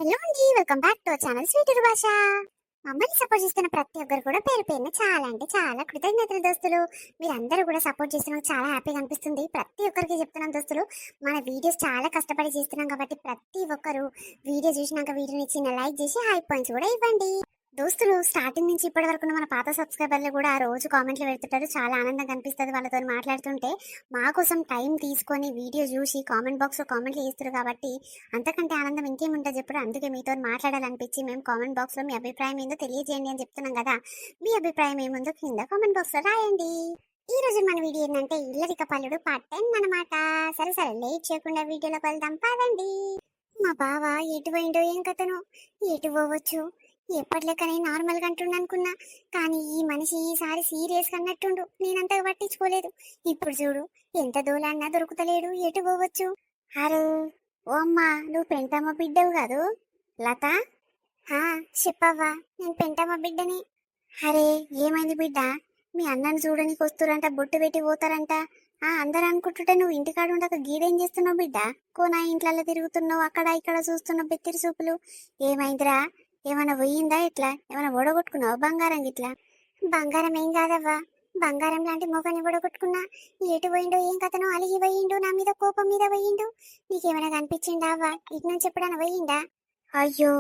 Hello అండి, welcome back to our channel sweet భాష. మమ్మల్ని సపోర్ట్ చేస్తున్న ప్రతి ఒక్కరు కూడా పేరు పేరున చాలా అంటే చాలా కృతజ్ఞతలు దోస్తులు. మీరందరూ కూడా సపోర్ట్ చేస్తున్నారు, చాలా హ్యాపీగా అనిపిస్తుంది. ప్రతి ఒక్కరికి చెప్తున్నాం దోస్తులు, మన వీడియోస్ చాలా కష్టపడి చేస్తున్నాం కాబట్టి ప్రతి ఒక్కరు వీడియో చూసినాక వీడియోని చిన్న లైక్ చేసి హై పాయింట్స్ కూడా ఇవ్వండి. దోస్తులు, స్టార్టింగ్ నుంచి ఇప్పటి వరకు మన పాత సబ్స్క్రైబర్లు కూడా రోజు కామెంట్లు పెడుతుంటారు. చాలా ఆనందంగా అనిపిస్తుంది వాళ్ళతో మాట్లాడుతుంటే. మా కోసం టైం తీసుకొని వీడియో చూసి కామెంట్ బాక్స్లో కామెంట్లు చేస్తారు కాబట్టి అంతకంటే ఆనందం ఇంకేముంటుంది చెప్పడం. అందుకే మీతో మాట్లాడాలనిపించి మేము కామెంట్ బాక్స్లో మీ అభిప్రాయం ఏందో తెలియజేయండి అని చెప్తున్నాం కదా. మీ అభిప్రాయం ఏముందో కింద కామెంట్ బాక్స్లో రాయండి. ఈ రోజు మన వీడియో ఏంటంటే ఇల్లరిక పల్లుడు పార్ట్ 10 అనమాట. సరే సరే లేట్ చేయకుండా వీడియోలోకి వెళ్దాం పదండి. మా బావ ఎటు పోయిండో ఏం కథను, ఎటు పోవచ్చు. ఎప్పటిలెక్కనే నార్మల్ గా అంటుండ అనుకున్నా, కానీ ఈ మనిషి ఈసారి సీరియస్ గా అన్నట్టుండు. నేనంతగా పట్టించుకోలేదు. ఇప్పుడు చూడు, ఎంత దూలాన్నా దొరుకుతలేడు, ఎటు పోవచ్చు. అరే ఓ అమ్మా, నువ్వు పెంటమ్మ బిడ్డవు కాదు లత? చెప్పవ్వా, నేను పెంటమ్మ బిడ్డని. అరే ఏమైంది బిడ్డ? మీ అన్నను చూడనికి వస్తురంట, బొట్టు పెట్టి పోతారంట. అందరూ అనుకుంటుంటే నువ్వు ఇంటికాడ ఉండక గీడేం చేస్తున్నావు బిడ్డ? కోనా ఇంట్లలో తిరుగుతున్నావు, అక్కడ ఇక్కడ చూస్తున్నావు బెత్తిరి చూపులు. ఏమైందిరా? ఏమైనా పోయిందా? ఇట్లా ఏమైనా ఓడగొట్టుకున్నావు బంగారం ఇట్లా? బంగారం ఏం కాదవ్వా, బంగారం లాంటి మొగని ఓడగొట్టుకున్నా. ఎటు పోయిండో ఏం కథనో, అలిగి పోయిండు, నా మీద కోపం మీద పోయిండు. నీకేమైనా కనిపించిందా అవ్వా? ఇటు నుంచి ఎప్పుడైనా పోయిందా? అయ్యో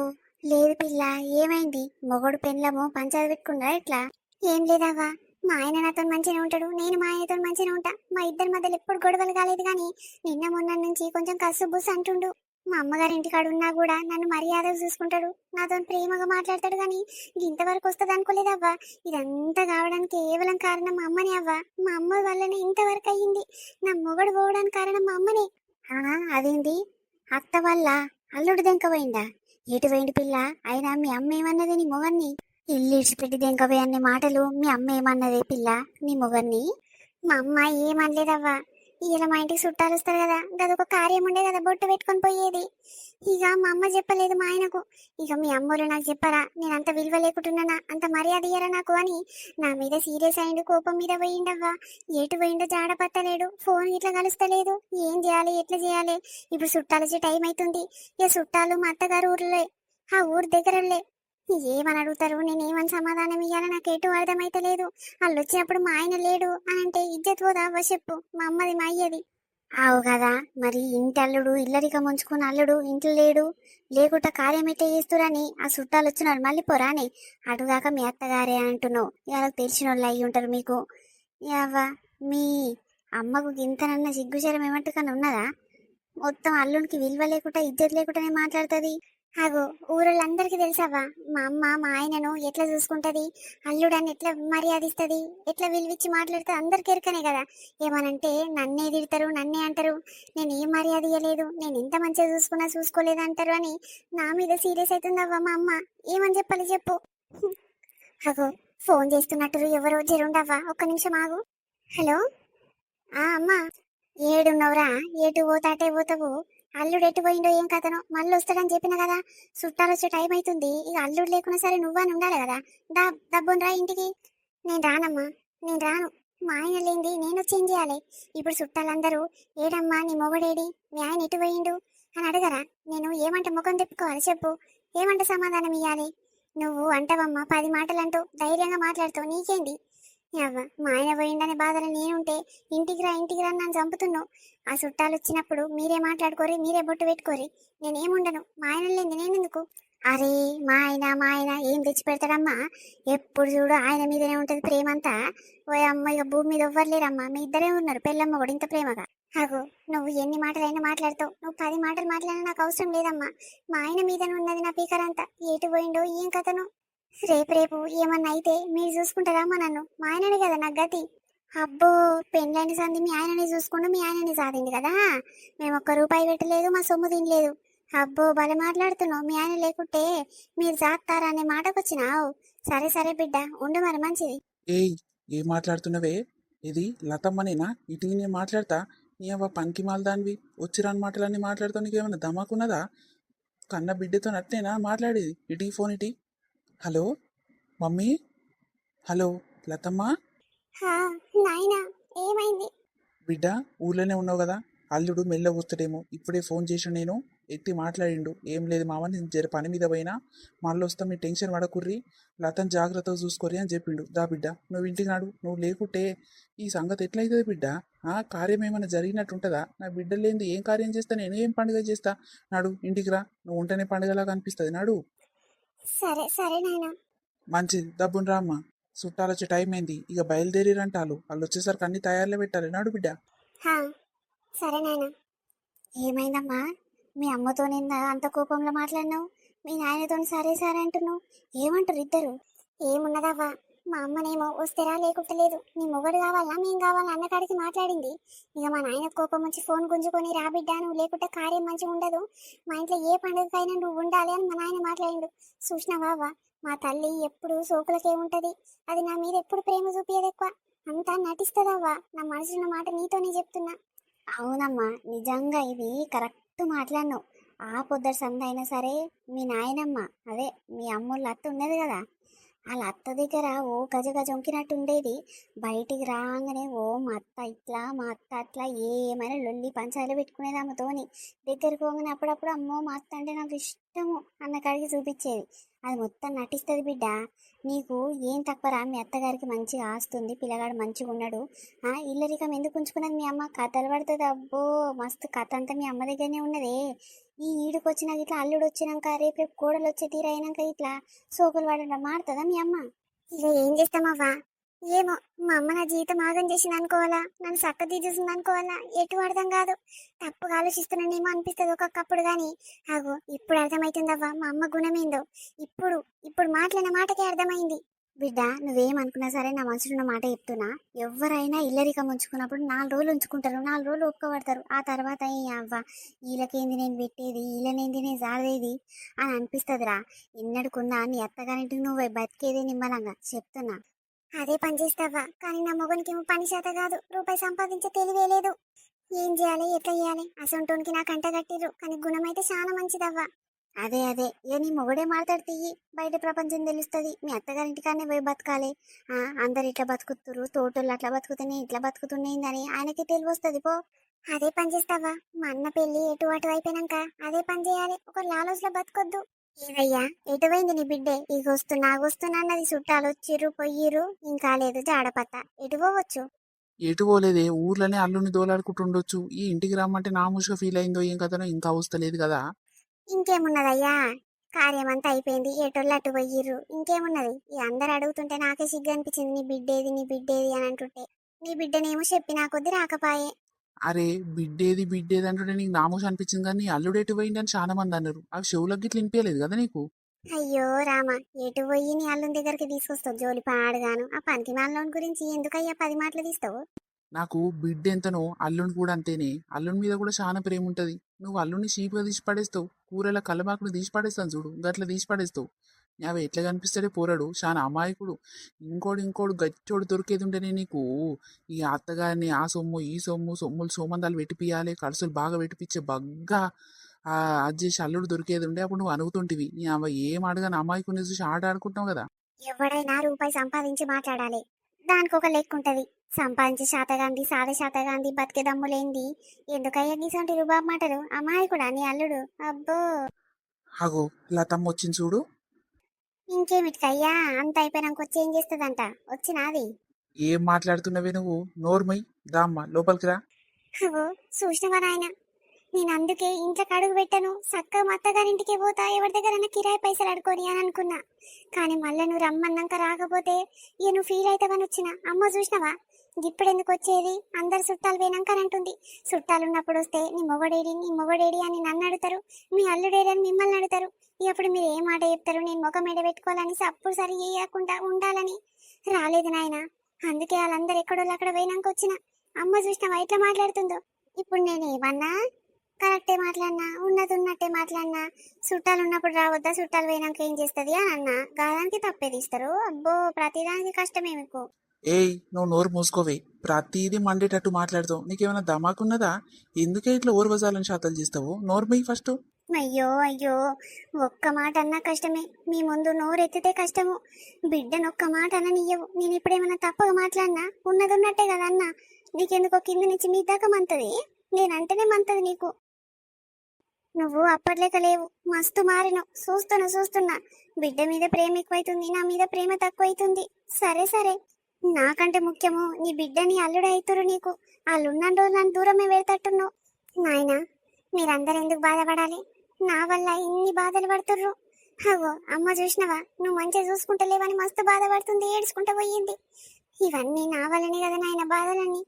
లేదు పిల్ల, ఏమైంది? మొగడు పెళ్ళము పంచాలు పెట్టుకున్నా ఇట్లా? ఏం లేదవ్వా, మా ఆయన నాతో మంచిగా ఉంటాడు, నేను మా ఆయనతో మంచిగా ఉంటా. మా ఇద్దరి మధ్యలో ఎప్పుడు గొడవలు కాలేదు, కానీ నిన్న మొన్న నుంచి కొంచెం కసు బుస్ అంటుండు. మా అమ్మగారి ఇంటికాడు ఉన్నా కూడా నన్ను మర్యాదగా చూసుకుంటాడు, నాతో ప్రేమగా మాట్లాడతాడు. కానీ ఇంతవరకు వస్తుంది అనుకోలేదవ్వా. ఇదంతా కావడానికి కేవలం కారణం మా అమ్మనే అవ్వా. మా అమ్మ వల్లనే ఇంతవరకు అయ్యింది. నా మొగడు పోవడానికి కారణం మా అమ్మనే. అదేంటి? అత్త వల్ల అల్లుడు దెంకపోయిందా? ఎటు పోయింది పిల్ల? అయినా మీ అమ్మ ఏమన్నది నీ మొగన్ని? ఇల్లు ఇడిచిపెట్టి దెంకపోయి అనే మాటలు మీ అమ్మ ఏమన్నదే పిల్ల నీ మొగన్ని? మా అమ్మ ఏమనలేదవ్వా. ఇలా మా ఇంటికి చుట్టాలు వస్తారు కదా, గదొక కార్యం ఉండే కదా, బొట్టు పెట్టుకొని పోయేది. ఇక మా అమ్మ చెప్పలేదు మా ఆయనకు. ఇక మీ అమ్మలు నాకు చెప్పారా, నేను అంత విలువ లేకుంటున్నానా, అంత మర్యాద ఇయ్యరా నాకు అని నా మీద సీరియస్ అయిండు, కోపం మీద పోయిండవ్వా. ఎటు పోయిండో జాడ పట్టలేడు, ఫోన్ ఇట్లా కలుస్తలేదు. ఏం చేయాలి, ఎట్లా చేయాలి? ఇప్పుడు చుట్టాలు వచ్చే టైం అవుతుంది. ఇక చుట్టాలు మా అత్తగారు ఊర్లే, ఆ ఊరు దగ్గరలే. ఏమని అడుగుతారు, నేనేమని సమాధానం ఇయ్యాలో నాకు ఎటు అర్థమైతలేదు. వాళ్ళు వచ్చినప్పుడు మా ఆయన లేడు అని అంటే ఇజ్జత్ పోదా చెప్పు? మా అమ్మది మా అయ్యది. ఆవు కదా, మరి ఇంటి అల్లుడు ఇల్లరిక ముంచుకున్న అల్లుడు ఇంట్లో లేడు, లేకుండా కార్యం ఎట్లా చేస్తురని ఆ చుట్టాలు వచ్చినారు మళ్ళీ పోరాని. అటుగాక మీ అత్తగారే అంటున్నావు, వాళ్ళకి తెలిసిన వాళ్ళు అయ్యి ఉంటారు మీకు. యావా, మీ అమ్మకు ఇంతనన్న సిగ్గుచరం ఏమంటుకన్నా ఉన్నదా? మొత్తం అల్లునికి విలువ లేకుండా ఇజ్జత్ లేకుండానే మాట్లాడుతుంది. అగో ఊరోళ్ళందరికీ తెలుసవ్వా, మా అమ్మ మా ఆయనను ఎట్లా చూసుకుంటది, అల్లుడని ఎట్లా మర్యాదిస్తుంది, ఎట్లా విలువిచ్చి మాట్లాడుతుంది, అందరికి ఎరకనే కదా. ఏమనంటే నన్నే తిడతారు, నన్నే అంటారు, నేను ఏం మర్యాద ఇయ్యలేదు, నేను ఎంత మంచిగా చూసుకున్నా చూసుకోలేదు అంటారు అని నా మీద సీరియస్ అవుతుందవ్వా మా అమ్మ. ఏమని చెప్పాలి చెప్పు? అగో ఫోన్ చేస్తున్నట్టు ఎవరో, జరుండవ్వా, ఒక్క నిమిషం ఆగు. హలో అమ్మా, ఏడున్నవరా? ఎటు పోతాటే పోతావు? అల్లుడు ఎటు పోయిండో ఏం కథనో, మళ్ళీ వస్తాడని చెప్పిన కదా. చుట్టాలు వచ్చే టైం అవుతుంది. ఇక అల్లుడు లేకున్నా సరే నువ్వని ఉండాలి కదా. డబ్బును రా ఇంటికి. నేను రానమ్మా, నేను రాను. మా ఆయన లేనిది నేను వచ్చి ఏం చేయాలి? ఇప్పుడు చుట్టాలందరూ ఏడమ్మా నీ మొగడేడి, మీ ఆయన ఎటు పోయిండు అని అడగరా? నేను ఏమంటే ముఖం తిప్పుకోవాలి చెప్పు? ఏమంటే సమాధానం ఇవ్వాలి? నువ్వు అంటావమ్మా 10 మాటలు అంటూ ధైర్యంగా మాట్లాడుతావు, నీకేంటి? అవ్వ, మా ఆయన పోయిండనే బాధలు నేనుంటే ఇంటికి రా ఇంటికి రా నన్ను చంపుతున్నావు. ఆ చుట్టాలు వచ్చినప్పుడు మీరే మాట్లాడుకోరి, మీరే బొట్టు పెట్టుకోరి, నేనేముండను. మా ఆయన లేని నేనెందుకు? అరే మా ఆయన ఏం తెచ్చి పెడతాడమ్మా? ఎప్పుడు చూడు ఆయన మీదనే ఉంటది ప్రేమ అంతా. ఓ అమ్మ, ఇక భూమి మీద ఎవ్వరులేరమ్మా, మీ ఇద్దరే ఉన్నారు పెళ్ళమ్మ కూడా ఇంత ప్రేమగా. అగో నువ్వు ఎన్ని మాటలైనా మాట్లాడతావు, నువ్వు 10 మాటలు మాట్లాడినా నాకు అవసరం లేదమ్మా. మా ఆయన మీదనే ఉన్నది నా పీకరంతా. ఎటు పోయిండో ఏం కథను? రేపు ఏమన్నా అయితే మీరు చూసుకుంటారమ్మా నన్ను? మా ఆయననే కదా నా గతి. అబ్బో, పెళ్ళైన సంది మీ ఆయనని చూసుకుంటూ మీ ఆయనని సాధింది కదా. మేము ఒక్క రూపాయి పెట్టలేదు, మా సొమ్ము తినలేదు. అబ్బో భలే మాట్లాడుతున్నావు. మీ ఆయన లేకుంటే మీరు జాగ్తారా అనే మాటకు వచ్చినావు. సరే సరే బిడ్డ, ఉండు మరి మంచిది. ఏయ్, ఏం మాట్లాడుతున్నావే? ఇది లతమ్మనేనా? ఇటు నేను మాట్లాడతా. నీ అవ్వ పనికి మాలదానివి, వచ్చిరాని మాటలన్నీ మాట్లాడుతావు. నీకేమన్నా ధమాకున్నదా? కన్న బిడ్డతో అట్నేనా మాట్లాడేది? ఇటీ ఫోన్ ఇటీ. Hello mummy, hello Lathamma. నాయనా ఏమైంది? బిడ్డ ఊర్లోనే ఉన్నావు కదా, అల్లుడు మెల్ల వస్తాడేమో, ఇప్పుడే ఫోన్ చేసిన నేను. ఎత్తి మాట్లాడిండు. ఏం లేదు మామ, నేను జర పని మీద పోయినా, మళ్ళీ వస్తా, మీ టెన్షన్ పడకుర్రి, లతను జాగ్రత్తగా చూసుకోరి అని చెప్పిండు. దా బిడ్డ, నువ్వు ఇంటికి నాడు, నువ్వు లేకుంటే ఈ సంగతి ఎట్లయితుంది బిడ్డ? కార్యం ఏమైనా జరిగినట్టు ఉంటుందా? నా బిడ్డ లేనిది ఏం కార్యం చేస్తా, నేను ఏం పండుగ చేస్తా? నాడు ఇంటికి రా, నువ్వు ఉంటేనే పండుగలాగా అనిపిస్తుంది. నాడు. సరే సరే నాయనా. మంచిది, దబ్బుని రామ్మా. చుట్టాలు వచ్చే టైం అయింది, ఇక బయలుదేరిరంటాలు. వాళ్ళు వచ్చేసరికి అన్ని తయారులో పెట్టాలి. నాడు బిడ్డ. హా, సరే నాయనా. ఏమైందమ్మా? మీ అమ్మతో నిన్న అంత కోపంలో మాట్లాడినావు, మీ నాయనతో సరే సరే అంటున్నావు. ఏమంటారు ఇద్దరు? ఏమున్నదవ్వా, మా అమ్మనేమో వస్తేరా లేకుంటలేదు, నీ మొగడు కావాలా మేం కావాలా అన్న కాడికి మాట్లాడింది. ఇక మా నాయన కోపం వచ్చి ఫోన్ గుంజుకొని రా బిడ్డ, నువ్వు లేకుంటే కార్యం మంచిగా ఉండదు, మా ఇంట్లో ఏ పండుగకైనా నువ్వు ఉండాలి అని మా నాయన మాట్లాడిండు. చూసినావా, మా తల్లి ఎప్పుడు సోకులకేముంటది, అది నా మీద ఎప్పుడు ప్రేమ చూపియదు ఎక్కువ, అంతా నటిస్తుందవ్వా. నా మనసున్న మాట నీతోనే చెప్తున్నా. అవునమ్మా, నిజంగా ఇది కరెక్ట్ మాట్లాడినావు. ఆ పొద్దుట సంద అయినా సరే మీ నాయనమ్మ, అదే మీ అమ్మోళ్ళ అత్త ఉన్నది కదా, వాళ్ళ అత్త దగ్గర ఓ గజ గజ వొంకినట్టు ఉండేది. బయటికి రాగానే ఓ మా అత్త ఇట్లా మా అత్త అట్లా ఏమైనా లొల్లి పంచాలు పెట్టుకునేది అమ్మతోని. దగ్గరికి పోగానే అప్పుడప్పుడు అమ్మో మా అత్త అంటే నాకు ఇష్టము అన్న కాడికి చూపించేది. అది మొత్తం నటిస్తుంది బిడ్డ. నీకు ఏం తక్కువరా, మీ అత్తగారికి మంచిగా ఆస్తుంది, పిల్లగాడు మంచిగా ఉన్నాడు, ఇల్లరికం ఎందుకు ఉంచుకున్నది మీ అమ్మ? కథలు పడుతుంది. అబ్బో మస్తు కథ అంతా మీ అమ్మ దగ్గరనే ఉన్నదే. ఈ ఈడుకు వచ్చినాక ఇట్లా అల్లుడు వచ్చినాక రేపు రేపు కోడలు వచ్చే తీరు అయినాక ఇట్లా సోకులు పడడం మారుతుందా మీ అమ్మ? ఇక ఏం చేస్తామవ్వా, ఏమో మా అమ్మ నా జీవితం ఆగం చేసింది అనుకోవాలా, నన్ను చక్క తీసేసింది అనుకోవాలా, ఎటు అర్థం కాదు. తప్పుగా ఆలోచిస్తున్నానేమో అనిపిస్తుంది ఒక్కొక్కప్పుడు, కానీ అగో ఇప్పుడు అర్థమవుతుందవ్వా మా అమ్మ గుణమేందో. ఇప్పుడు ఇప్పుడు మాట్లాడిన మాటకే అర్థమైంది. బిడ్డ, నువ్వేమనుకున్నా సరే నా మనసులో మాట చెప్తున్నా. ఎవరైనా ఇల్లరికం ఉంచుకున్నప్పుడు 4 రోజులు ఉంచుకుంటారు, 4 రోజులు ఒప్పుకోబడతారు. ఆ తర్వాత అవ్వ వీళ్ళకేంది నేను పెట్టేది, వీళ్ళనేంది నేను సాదేది అని అనిపిస్తుందిరా. ఎన్నడుకున్నా నీ అత్తగారింటికి నువ్వు బతికేదే నిమ్మలంగా చెప్తున్నా. అదే పని చేస్తావా, కానీ నా మొగనికి ఏమో పని చేత కాదు, రూపాయి సంపాదించే తెలివే లేదు. ఏం చేయాలి, ఎట్లా చేయాలి? అసొంటోనికి నాకు అంట కట్టిర్రు, కానీ గుణం అయితే చాలా మంచిదవ్వా. అదే అదే, ఇక నీ మొగడే మాట్లాడితే బయట ప్రపంచం తెలుస్తుంది. మీ అత్తగారింటికానే పోయి బతకాలి. అందరు ఇట్లా బతుకుతురు, తోటోళ్ళు అట్లా బతుకుతున్నాయి, ఇట్లా బతుకుతున్నాయిందని ఆయనకి తెలివి వస్తుంది పో. అదే పని చేస్తావా, మా అన్న పెళ్లి ఎటు అటు అయిపోయినాక అదే పని చేయాలి, ఒక లాలోస్లో బతకొద్దు. ఏదయ్యా, ఎటువైంది నీ బిడ్డే? ఇక వస్తున్నా అన్నది, చుట్టాలు వచ్చిర్రు పొయ్యిర్రు, ఇంకా లేదు జాడపత్త, ఎటు పోవచ్చు? ఎటు పోలేదే, ఊర్లోనే అల్లుని దోలాడుకుంటుండొచ్చు. ఈ ఇంటికి రమ్మంటే నామూషగా ఫీల్ అయిందో ఏం కథనో ఇంకా అవస్తలేదు కదా. ఇంకేమున్నదయ్యా, కార్యం అంతా అయిపోయింది, ఎటోళ్ళు అటు పోయిర్రు, ఇంకేమున్నది? ఈ అందరు అడుగుతుంటే నాకే సిగ్గు అనిపించింది, నీ బిడ్డేది నీ బిడ్డేది అని అంటుంటే. నీ బిడ్డనేమో చెప్పి నా కొద్ది రాకపాయే. అరే బిడ్డేది అంటుంటే నీకు నామూష అనిపించింది, కానీ నీ అల్లుడు ఎటు పోయింది అని చాలా మంది అన్నారు. అవి చెవులకు గిట్ల వినిపించలేదు కదా నీకు? అయ్యో రామా, ఎటు పోయి నీ అల్లుని దగ్గరికి తీసుకొస్తావు జోలి పాడుగాను? ఆ పనికి మాలోని గురించి ఎందుకయ్యా 10 మాటలు తీస్తావు? నాకు బిడ్డ ఎంతనో అల్లుని కూడా అంతేనే. అల్లుని మీద కూడా చాలా ప్రేమ ఉంటది. నువ్వు అల్లుని చీపుగా తీసి పడేస్తావు, కూరల కలబాకులు తీసి పడేస్తాను చూడు, గట్ల తీసి పడేస్తావు. అవి ఎట్లా కనిపిస్తాడే పోరాడు, చాలా అమాయకుడు. ఇంకోడు గచ్చోడు దొరికేది ఉంటేనే నీకు ఈ అత్తగారిని ఆ సొమ్ము ఈ సొమ్ములు సోమందాలు పెట్టిపియాలి, ఖర్చులు బాగా పెట్టిపించే బగ్గా అది చేసి అల్లుడు దొరికేది ఉండే. అప్పుడు నువ్వు అనుగుతుంటివి, అవ ఏం అడగాని అమాయకుని చూసి ఆట ఆడుకుంటావు కదా. ఎవడైనా రూపాయి సంపాదించి మాట్లాడాలి, దానికి ఒక లెక్క ఉంటది. సంపాదించి శాతగాంది, సాధ శాతగాంది, బతికే దమ్ములేంది, ఎందుకయ్యా గీసంటి రుబాబు మాటలు? అమాయకుడా నీ అల్లుడు? అబ్బో. అగో లతమ్మ వచ్చింది చూడు. ఇంకేమిటికయ్యా, అంత అయిపోయినాక వచ్చి ఏం చేస్తుందంట? వచ్చినాది. ఏం మాట్లాడుతున్నవే నువ్వు? నోర్మై, దామ్మ లోపలికి రా. అగో చూసినవా నాయన, నేను అందుకే ఇంట్లోకి అడుగు పెట్టను, చక్కగా మా అత్తగారింటికి పోతా, ఎవరి దగ్గర కిరాయి పైసలు అడుకొని అని అనుకున్నా. కానీ మళ్ళీ నువ్వు రమ్మన్నాక రాకపోతే ఇక నువ్వు ఫీల్ అవుతావని వచ్చిన. అమ్మ చూసినవా, ఇప్పుడు ఎందుకు వచ్చేది, అందరు చుట్టాలు పోయినాక అని అంటుంది. చుట్టాలు ఉన్నప్పుడు వస్తే నీ మొగడేడి అని నన్ను అడుగుతారు, మీ అల్లుడేడి అని మిమ్మల్ని అడుగుతారు. ఇప్పుడు మీరు ఏ మాట చెప్తారు? నేను ముఖం మీద పెట్టుకోవాలని, అప్పుడు సరి చేయకుండా ఉండాలని రాలేదు నాయన. అందుకే వాళ్ళందరూ ఎక్కడోళ్ళు అక్కడ పోయినాక వచ్చిన. అమ్మ చూసినవా ఎట్లా మాట్లాడుతుందో? ఇప్పుడు నేను ఏమన్నా కరెక్టే మాట్లాడినా, ఉన్నట్టే మాట్లాడినా. చుట్టాలు ఉన్నప్పుడు రావద్దా, చుట్టాలు పోయినాక ఏం చేస్తుంది అని అన్నా, గాదానికి తప్పేది ఇస్తారు. అబ్బో ప్రతిదానికి కష్టమే మీకు. ఏయ్, నువ్వు నోరు మూసుకోవే. ప్రతిదీ మండేటట్టు మాట్లాడుతావు. నీకేమైనా దమాకున్నదా? ఎందుకే ఇట్లా ఓర్వజాలని శాతాలు చేస్తావు? నోర్మై ఫస్ట్. అయ్యో అయ్యో, ఒక్క మాట అన్నా కష్టమే, మీ ముందు నోరెత్తితే కష్టము. బిడ్డను ఒక్క మాట అననియ్యవు. నేను ఇప్పుడేమన్నా తప్పగా మాట్లాడినా? ఉన్నట్టే కదా అన్నా. నీకెందుకో కింద నుంచి మీ దాకా మంతది, నేనంటేనే మంతది నీకు. నువ్వు అప్పట్లేక లేవు, మస్తు మారినావు. చూస్తున్నా బిడ్డ మీద ప్రేమ ఎక్కువైతుంది, నా మీద ప్రేమ తక్కువైతుంది. సరే సరే, నాకంటే ముఖ్యము నీ బిడ్డ, నీ అల్లుడు అవుతురు నీకు. వాళ్ళున్న రోజు నన్ను దూరమే వెళ్తట్టున్నావు. నాయనా, మీరందరూ ఎందుకు బాధపడాలి? నా వల్ల ఇన్ని బాధలు పడుతుర్రు. అగో అమ్మ చూసినవా, నువ్వు మంచిగా చూసుకుంటలేవని మస్తు బాధపడుతుంది, ఏడ్చుకుంటూ పోయింది. ఇవన్నీ నా వల్లనే కదా నాయన బాధలన్నీ.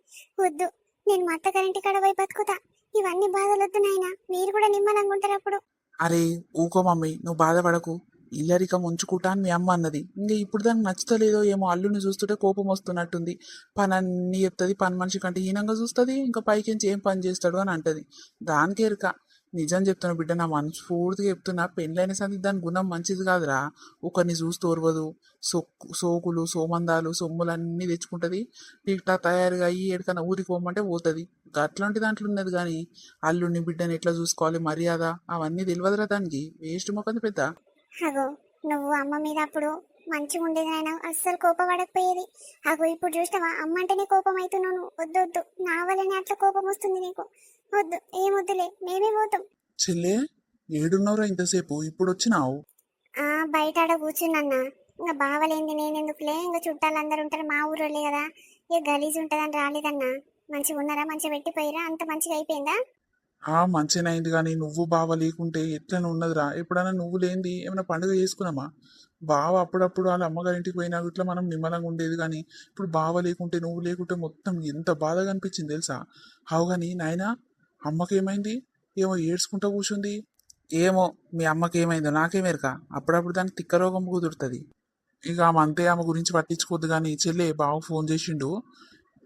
వద్దు, నేను మా అత్తగారింటి కాడ పోయి బతుకుతా. ఇవన్నీ బాధలు వద్దు నాయన, మీరు కూడా నిమ్మలంగా ఉంటారు అప్పుడు. అరే ఊకో మమ్మీ, నువ్వు బాధపడకు. ఇల్లరికం ఉంచుకుంటా అని మీ అమ్మ అన్నది. ఇంకా ఇప్పుడు దానికి నచ్చుతలేదో ఏమో, అల్లుని చూస్తుంటే కోపం వస్తున్నట్టుంది. పని అన్నీ చెప్తుంది, పని మనిషి కంటే హీనంగా చూస్తుంది, ఇంకా పైకించి ఏం పని చేస్తాడు అని అంటది. దానికి ఎరుక. నిజం చెప్తున్నా బిడ్డ, నా మనసు పూర్తిగా చెప్తున్నా. పెళ్ళైన సంది దాని గుణం మంచిది కాదురా. ఒకరిని చూస్తూ ఓర్వదు. సోకులు సోమందాలు సొమ్ములన్నీ తెచ్చుకుంటది. టీక్టా తయారుగా అయ్యి ఎక్కడికన్నా ఊరికి పోమంటే పోతుంది. అట్లాంటి దాంట్లో ఉన్నది కానీ అల్లుడిని బిడ్డని ఎట్లా చూసుకోవాలి, మర్యాద అవన్నీ తెలియదురా దానికి. వేస్ట్ మొక్కది పెద్ద. అగో నువ్వు అమ్మ మీద అప్పుడు మంచిగా ఉండేది నాయన, అస్సలు కోపపడకపోయేది. అగో ఇప్పుడు చూసినావా, అమ్మ అంటేనే కోపం అవుతున్నావు నువ్వు. వద్దు వద్దు, నా వల్లనే అట్లా కోపం వస్తుంది నీకు. వద్దు, ఏమొద్దులే, మేమే పోతాం. చెల్లే, ఏడున్నవరా ఇంతసేపు? ఇప్పుడు వచ్చినావు? బయట ఆడ కూర్చున్నా. ఇంకా బావలేంది నేనెందుకులే, ఇంకా చుట్టాలు ఉంటారు మా ఊరోళ్ళే కదా, ఇక గలీజ్ ఉంటుందని రాలేదన్నా. మంచిగా ఉన్నారా, మంచిగా పెట్టిపోయిరా, అంత మంచిగా అయిపోయిందా? మంచిగా అయింది కానీ నువ్వు బావ లేకుంటే ఎట్లనే ఉన్నదిరా. ఎప్పుడైనా నువ్వు లేనిది ఏమైనా పండుగ చేసుకున్నామా? బావ అప్పుడప్పుడు వాళ్ళ అమ్మగారింటికి పోయినా ఇట్లా మనం నిమ్మలంగా ఉండేది కానీ ఇప్పుడు బావ లేకుంటే నువ్వు లేకుంటే మొత్తం ఎంత బాధగా అనిపించింది తెలుసా? అవు కానీ నాయనా, అమ్మకేమైంది? ఏమో ఏడ్చుకుంటా కూర్చుంది. ఏమో మీ అమ్మకి ఏమైందో నాకేమేరక. అప్పుడప్పుడు దానికి తిక్క రోగం కుదురుతుంది. ఇక ఆమె అంతే, ఆమె గురించి పట్టించుకోద్దు. కానీ చెల్లె బావ ఫోన్ చేసిండు,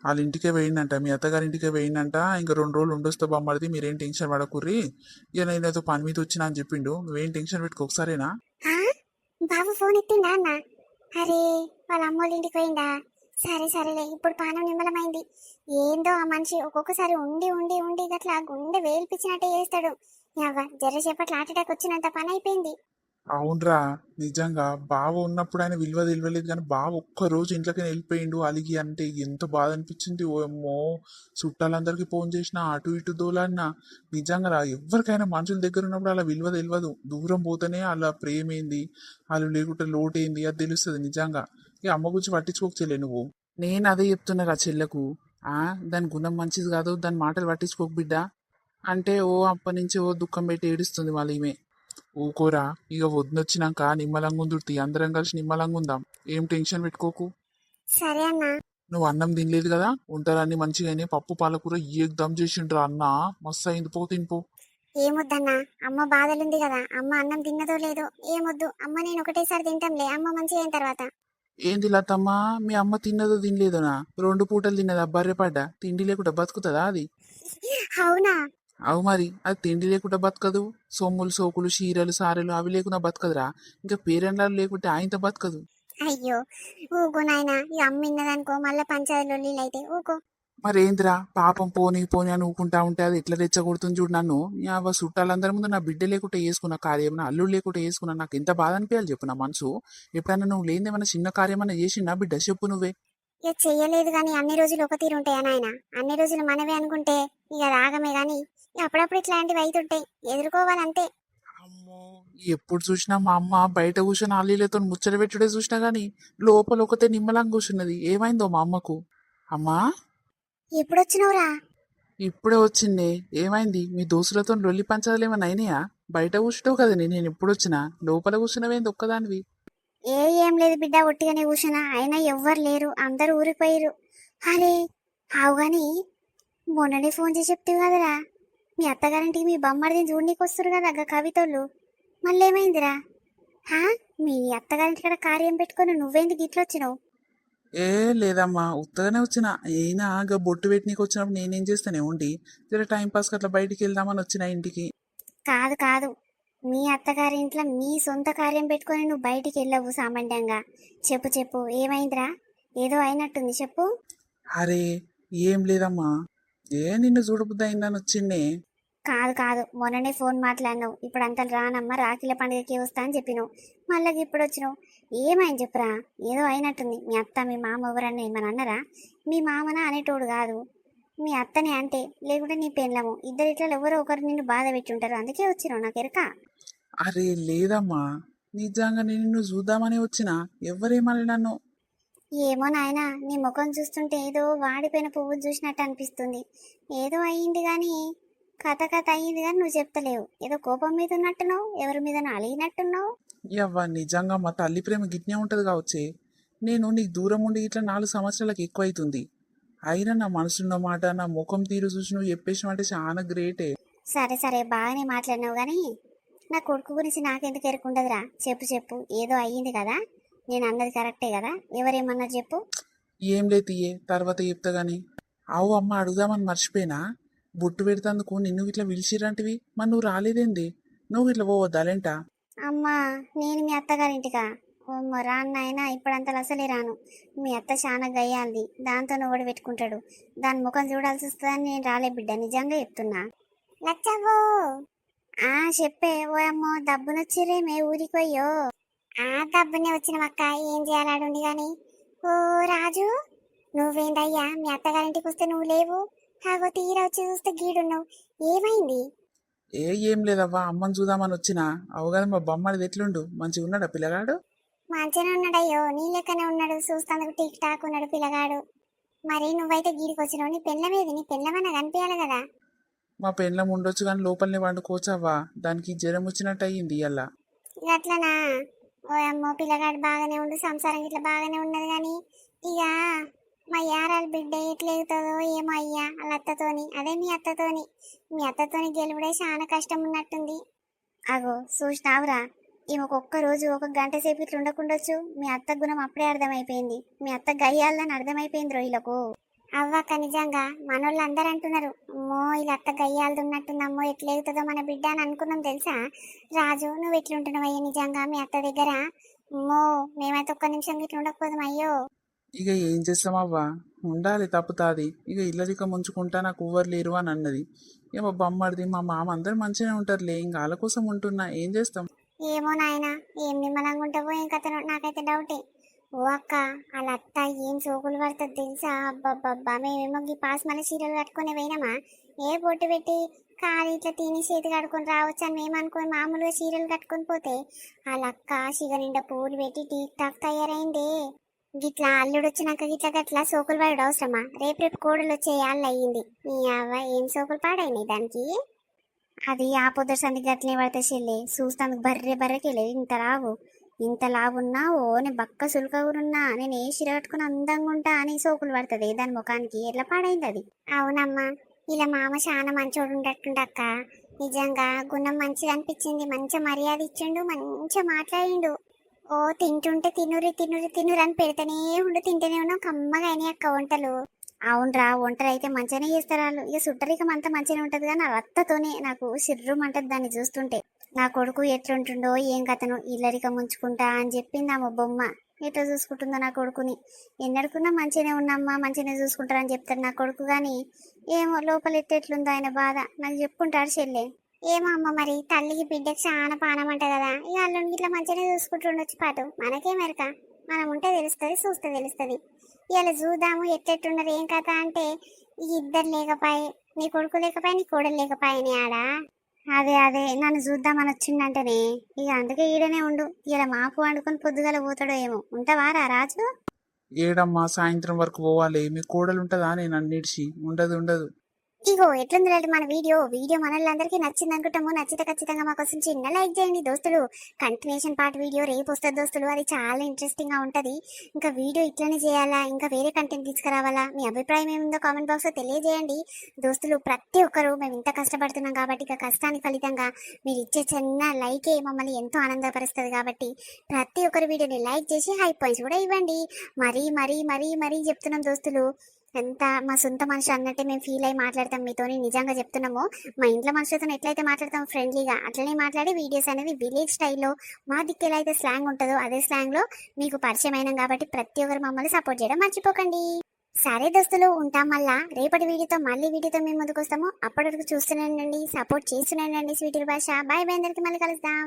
వాళ్ళ ఇంటికే పోయిందంట, మీ అత్తగారి ఇంటికే పోయిందంట. ఇంకా 2 రోజులు ఉండొస్తా బామ్మడిది, మీరేం టెన్షన్ పడకుర్రి. ఇక నేను ఏదో పని మీద వచ్చినా అని చెప్పిండు. నువ్వేం టెన్షన్ పెట్టుకో ఒకసారేనా. ఆ, బాబు ఫోన్ ఎత్తిండా అన్న? అరే, వాళ్ళ అమ్మోళ్ళ ఇంటికి పోయిందా? సరే సరేలే, ఇప్పుడు పానం నిమ్మలమైంది. ఏందో ఆ మనిషి ఒక్కొక్కసారి ఉండి ఉండి ఉండి గట్లా గుండె వేల్పించినట్టే చేస్తాడు. జరసేపట్లో హార్ట్ అటాక్ వచ్చినంత పని అయిపోయింది. అవునరా, నిజంగా బావ ఉన్నప్పుడు ఆయన విలువ తెలియలేదు కానీ బావ ఒక్కరోజు ఇంట్లోకి వెళ్ళిపోయిండు అలిగి అంటే ఎంత బాధ అనిపించింది. ఓ ఏమో, చుట్టాలందరికీ ఫోన్ చేసినా అటు ఇటు దోలాడినా. నిజంగా రా, ఎవరికైనా మనుషుల దగ్గర ఉన్నప్పుడు అలా విలువ తెలియదు. దూరం పోతేనే అలా ప్రేమ ఏంది, వాళ్ళు లేకుంటే లోటు ఏంది అది తెలుస్తుంది నిజంగా. ఇక అమ్మ గురించి పట్టించుకోకచెల్లే నువ్వు. నేను అదే చెప్తున్నా రా చెల్లకు. దాని గుణం మంచిది కాదు, దాని మాటలు పట్టించుకోకు బిడ్డ అంటే ఓ అప్పటి నుంచి ఓ దుఃఖం పెట్టి ఏడుస్తుంది మళ్ళీ ఈమె. ఊకోరా, ఇక వదినొచ్చినాక నిమ్మలంగా ఉందుర్తి, అందరం కలిసి నిమ్మలంగా ఉందాం. ఏం టెన్షన్ పెట్టుకోకు. సరే అన్న. నువ్వు అన్నం తినలేదు కదా, వంటలన్నీ మంచిగా అయినాయి. పప్పు పాలకూర దమ్ చేసిండ్రా అన్న, మస్తు అయింది. పో తినిపో. ఏమొద్దన్నా, అమ్మ బాధలుంది కదా, అమ్మ అన్నం తిన్నదో లేదో. ఏమొద్దు అమ్మ, నేను ఒకటేసారి తింటాంలే, అమ్మ మంచిగా అయిన తర్వాత. ఏంది లతమ్మ, మీ అమ్మ తిన్నదో తినలేదోనా? 2 పూటలు తిన్నదా బర్రెపడ్డా? తిండి లేకుండా బతుకుతుందా అది? అవునా? అవు మరి, అది తిండి లేకుండా బతకదు. సొమ్ములు సోకులు చీరలు సారెలు అవి లేకుండా బతకదురా. ఇంకా పేరెండ్లాలు లేకుంటే ఆయనతో బతకదు. అయ్యో, ఊకో నాయనా, ఇక అమ్మ ఇన్నదనుకో మళ్ళీ పంచాయతీ లొల్లీలు అయితే. ఊకో. మరేంద్రా, పాపం పోనీ పోనీ అని ఊకుంటా ఉంటే అది ఎట్లా రెచ్చగొడుతుంది చూడు నన్ను. చుట్టాలందరి ముందు నా బిడ్డ లేకుంటే వేసుకున్న కార్యం, నా అల్లుడు లేకుంటే వేసుకున్నా, నాకు ఎంత బాధ అనిపించాలి చెప్పు నా మనసు. ఎప్పుడైనా నువ్వు లేనిదేమన్నా చిన్న కార్యం అన్నా చేసిందా బిడ్డ చెప్పు నువ్వే. ఇక చెయ్యలేదు కానీ అన్ని రోజులు ఒక తీరు ఉంటాయా నాయన? అన్ని రోజులు మనవే అనుకుంటే ఇక రాగమే గాని, ఇక అప్పుడప్పుడు ఇట్లాంటివి అవుతుంటాయి, ఎదుర్కోవాలంతే. అమ్మో, ఎప్పుడు చూసినా మా అమ్మ బయట కూర్చొని అల్లీలతో ముచ్చట పెట్టుడే చూసినా గానీ లోపల ఒకతే నిమ్మలంగా కూర్చున్నది. ఏమైందో మా అమ్మకు? అమ్మా, ఎప్పుడొచ్చినవురా? ఇప్పుడే వచ్చిందే. ఏమైంది? మీ దోస్తులతో లొల్లి పంచాలు ఏమైనా అయినాయా? బయట కూర్చుంటావు కదా, నేను ఎప్పుడు వచ్చినా లోపల కూర్చున్నవేంది ఒక్కదానివి? ఏం లేదు బిడ్డ, ఒట్టిగానే కూర్చున్నా. అయినా ఎవ్వరు లేరు, అందరు ఊరిపోయారు. అరే ఆవు గాని, మొన్ననే ఫోన్ చేసి చెప్తావు కదరా, మీ అత్తగారింటికి మీ బొమ్మడిని చూడనీకి వస్తారు కదా కవితోళ్ళు. మళ్ళీ ఏమైందిరా? హా, మీ అత్తగారింటి కాడ కార్యం పెట్టుకొని నువ్వేంది గిట్లొచ్చినావు? ఏ లేదమ్మా, ఉత్తగానే వచ్చిన. అయినా బొట్టు పెట్టినీకి వచ్చినప్పుడు నేనేం చేస్తానే ఉండి, జర టైం పాస్కి అట్లా బయటికి వెళ్దామని వచ్చిన ఇంటికి. కాదు కాదు, మీ అత్తగారింట్లో మీ సొంత కార్యం పెట్టుకొని నువ్వు బయటికి వెళ్ళవు సామాన్యంగా. చెప్పు చెప్పు, ఏమైందిరా? ఏదో అయినట్టుంది, చెప్పు. అరే ఏం లేదమ్మా, నిన్ను చూడబుద్ది అయిందని వచ్చిండే. కాదు కాదు, మొన్ననే ఫోన్ మాట్లాడినావు, ఇప్పుడు అంతా రానమ్మా రాఖీల పండుగకి వస్తా అని చెప్పినావు. మళ్ళీ ఇప్పుడు వచ్చినావు. ఏమైంది చెప్పురా? ఏదో అయినట్టుంది. మీ అత్త మీ మామ ఎవరన్నా ఏమని అన్నారా? మీ మామన అనేటోడు కాదు, మీ అత్తనే అంటే లేకుంటే నీ పెళ్ళము ఇద్దరు ఇట్లా ఎవరో ఒకరు నిన్ను బాధ పెట్టి ఉంటారు, అందుకే వచ్చినావు నాకు ఎరక. అరే లేదమ్మా, నిజంగా నేను నిన్ను చూద్దామని వచ్చిన. ఎవరేమని నన్ను. ఏమో నాయనా, నీ ముఖం చూస్తుంటే ఏదో వాడిపోయిన పువ్వు చూసినట్టు అనిపిస్తుంది. ఏదో అయ్యింది కానీ కథ అయ్యింది కానీ నువ్వు చెప్తలేవు. ఏదో కోపం మీద ఉన్నట్టున్నావు, ఎవరి మీద అలిగినట్టున్నావు. యవ్వ నిజంగా మా తల్లి ప్రేమ గిట్నే ఉంటది కావచ్చే. నేను నీకు దూరం ఉండి ఇట్లా 4 సంవత్సరాలకు ఎక్కువ అవుతుంది. అయినా నా మనసున్న మాట, నా ముఖం తీరు చూసి నువ్వు చెప్పేసినట్టే చాలా గ్రేటే. సరే సరే బాగానే మాట్లాడినావు కానీ నా కొడుకు గురించి నాకెందుకు ఎరుకుండదురా. చెప్పు చెప్పు, ఏదో అయ్యింది కదా, నేను అన్నది కరెక్టే కదా, ఎవరేమన్నారు చెప్పు. ఏం లే తీయే, తర్వాత చెప్తా గాని. అవు అమ్మ, అడుగుదామని మర్చిపోయినా. బొట్టు పెడతాందుకు నిన్ను ఇట్లా పిలిచిరంటివి, మరి నువ్వు రాలేదేంది? నువ్వు ఇట్లా పోవద్దాలేంటా? అమ్మా, నేను మీ అత్తగారింటికా? ఓమ్మో రాను నాయనా, ఇప్పుడంతలు అసలే రాను. మీ అత్త చాలా గయ్యాలిది, దాంతో నువ్వు పెట్టుకుంటాడు. దాని ముఖం చూడాల్సి వస్తుందని నేను రాలే బిడ్డ, నిజంగా చెప్తున్నా. లచ్చవ్వో చెప్పే. ఓ అమ్మో దబ్బునొచ్చిరే మే ఊరికి పోయో. దబ్బునే వచ్చినవక్క, ఏం చేయాలాడుండి గాని. ఓ రాజు, నువ్వేందయ్యా మీ అత్తగారింటికి వస్తే నువ్వు లేవు, కాగో తీరా వచ్చి చూస్తే గీడున్నావు, ఏమైంది? ఏం లేదవ్వా, అమ్మని చూద్దామని వచ్చినా. అవు కదా, మా బొమ్మడిది ఎట్లుండు, మంచిగా ఉన్నాడా పిల్లగాడు? మంచిగానే ఉన్నాడయ్యో, నీ లెక్కనే ఉన్నాడు, చూస్తాందుకు టిక్ టాక్ ఉన్నాడు పిల్లగాడు. మరి నువ్వైతే గీడికి వచ్చినావు, నీ పెళ్ళమేది? నీ పెళ్ళమన్నా కనిపించాలి కదా. మా పెండ్లం ఉండొచ్చు కానీ లోపలనే వండుకోవచ్చవ్వా, దానికి జ్వరం వచ్చినట్టు అయ్యింది ఇయ్యాల. అట్లనా? ఓ అమ్మో, పిల్లగాడు బాగానే ఉండు, సంసారం ఇట్లా బాగానే ఉన్నది కానీ ఇక మా యారాల బిడ్డ ఎట్లెగుతుందో ఏమో అయ్యా వాళ్ళ అత్తతోని, అదే మీ అత్తతోని. మీ అత్తతోని గెలువుడే చాలా కష్టం ఉన్నట్టుంది. అగో చూసినావురా, ఈమెకు ఒక్క రోజు ఒక గంట సేపు ఇట్లా ఉండకుండొచ్చు. మీ అత్త గుణం అప్పుడే అర్థమైపోయింది, మీ అత్త గయ్యాలని అర్థమైపోయింది రోహిలకు. అవ్వక్క నిజంగా మనోళ్ళు అందరు అంటున్నారు, అమ్మో ఇలా అత్త గయ్యాలది ఉన్నట్టుందమ్మో, ఎట్లెగుతుందో మన బిడ్డ అని అనుకున్నాం తెలుసా. రాజు నువ్వు ఎట్లుంటున్నావు అయ్యా నిజంగా మీ అత్త దగ్గర? అమ్మో మేమైతే ఒక్క నిమిషం ఇట్లా ఉండకపోదాం అయ్యో. ఇక ఏం చేస్తామవ్వా, ఉండాలి, తప్పుతాది. ఇక ఇల్లరిక ముంచుకుంటా నాకు ఎవ్వరు లేరు అని అన్నది. ఇక మా బొమ్మడిది మా మామ అందరు మంచిగానే ఉంటారులే, ఇంకా వాళ్ళ కోసం ఉంటున్నా, ఏం చేస్తాం. ఏమో నాయనా, ఏం నిమ్మలంగా ఉంటావో ఏం కథనో నాకైతే డౌటే. ఓ అక్క, వాళ్ళ అత్త ఏం సోకులు పడుతుంది తెలుసా. అబ్బబ్బబ్బా, మేమేమో ఈ పాస్ మళ్ళీ చీరలు కట్టుకుని పోయినామా, ఏ బొట్టు పెట్టి కాలు ఇట్లా తిని చేతి కట్టుకొని రావచ్చు అని మేము అనుకుని మామూలుగా చీరలు కట్టుకొని పోతే వాళ్ళ అక్క సిగ నిండా పూలు పెట్టి టీక్ టాక్ తయారైంది. గిట్లా అల్లుడు వచ్చినాక గిట్లా గట్లా సోకులు పడడం అవసరమా? రేపు కోడలు వచ్చే వాళ్ళు అయ్యింది. నీ అవ్వ ఏం సోకులు పాడైనాయి దానికి. అది ఆ పొద్దు సంది గట్లే పడితే చెల్లి, చూస్తానికి బర్రెకెళ్ళి ఇంత లావున్నా ఓని బక్క సులుకగురున్నా నేను ఏ చీర కట్టుకుని అందంగా ఉంటా అని సోకులు పడుతుంది దాని ముఖానికి. ఎట్లా పాడైంది అది? అవునమ్మా, ఇలా మామ చాలా మంచోడు ఉండట్టుండక్క. నిజంగా గుణం మంచిగా అనిపించింది, మంచిగా మర్యాద ఇచ్చిండు, మంచిగా మాట్లాడిండు. ఓ తింటుంటే తినురి తినురి తినురు అని పెడితేనే ఉండు, తింటేనే ఉన్నావు, కమ్మగా అయినాయి అక్క వంటలు. అవునరా, వంటలు అయితే మంచిగానే చేస్తారు వాళ్ళు. ఇక సుట్టరికం అంతా మంచిగానే ఉంటది కానీ ఆ రత్తతోనే నాకు సిర్రుమంటది దాన్ని చూస్తుంటే. నా కొడుకు ఎట్లుంటుండో ఏం కథను, ఇల్లరిక ముంచుకుంటా అని చెప్పింది ఆమె బొమ్మ. ఎట్లా చూసుకుంటుందో నా కొడుకుని. ఎన్నడుకున్నా మంచిగానే ఉన్నమ్మా, మంచిగానే చూసుకుంటారని చెప్తారు నా కొడుకు, కానీ ఏమో లోపల ఎట్టెట్లుందో ఆయన బాధ నాకు చెప్పుకుంటాడు చెల్లె. ఏమో అమ్మ, మరి తల్లికి బిడ్డకి చాలా పానం అంట కదా, ఇక అల్లుడికి ఇట్లా మంచిగానే చూసుకుంటుండొచ్చు పాటు. మనకేమెరక, మనం ఉంటే తెలుస్తుంది, చూస్తే తెలుస్తుంది. ఇలా చూద్దాము ఎట్టెట్టున్నారు ఏం కథ అంటే ఈ ఇద్దరు లేకపాయే, నీ కొడుకు లేకపాయ నీ కోడలు లేకపాయని ఆడా. అదే నన్ను చూద్దామని వచ్చిండంటేనే ఇక అందుకే ఈడనే ఉండు. ఇలా మాపు వండుకొని పొద్దుగల పోతాడో ఏమో. ఉంటావారా రాజు? ఏడమ్మా, సాయంత్రం వరకు పోవాలి. మీ కోడలు ఉంటుందా? నేను అన్నిడిచి ఉండదు. ఇగో ఎట్లుంది మన వీడియో మనల్లందరికీ నచ్చింది అనుకుంటాము. నచ్చితే ఖచ్చితంగా మా కోసం చిన్న లైక్ చేయండి దోస్తులు. కంటిన్యూషన్ పార్ట్ వీడియో రేపు వస్తుంది దోస్తులు, అది చాలా ఇంట్రెస్టింగ్ గా ఉంటది. ఇంకా వీడియో ఇట్లనే చేయాలా, ఇంకా వేరే కంటెంట్ తీసుకురావాలా, మీ అభిప్రాయం ఏముందో కామెంట్ బాక్స్ లో తెలియజేయండి దోస్తులు. ప్రతి ఒక్కరు మేము ఇంత కష్టపడుతున్నాం కాబట్టి ఇక కష్టానికి ఫలితంగా మీరు ఇచ్చే చిన్న లైకే మమ్మల్ని ఎంతో ఆనందపరుస్తుంది. కాబట్టి ప్రతి ఒక్కరు వీడియోని లైక్ చేసి హై పాయింట్స్ కూడా ఇవ్వండి. మరీ చెప్తున్నాం దోస్తులు, ఎంత మా సొంత మనిషి అన్నట్టే మేము ఫీల్ అయ్యి మాట్లాడతాం మీతోని. నిజంగా చెప్తున్నాము, మా ఇంట్లో మనుషులతో ఎట్లయితే మాట్లాడతాం ఫ్రెండ్లీగా, అట్లనే మాట్లాడి వీడియోస్ అనేది విలేజ్ స్టైల్లో మా దిక్కు ఎలా అయితే స్లాంగ్ ఉంటుందో అదే స్లాంగ్లో మీకు పరిచయం అయినాం. కాబట్టి ప్రతి ఒక్కరు మమ్మల్ని సపోర్ట్ చేయడం మర్చిపోకండి. సరే దోస్తులు, ఉంటాం. మళ్ళా రేపటి వీడియోతో మేము ముందుకు వస్తాము. అప్పటి వరకు చూస్తూనే ఉండండి, సపోర్ట్ చేస్తూనే ఉండండి. స్వీటీ భాష. బాయ్ బాయ్, అందరికి మళ్ళీ కలుద్దాం.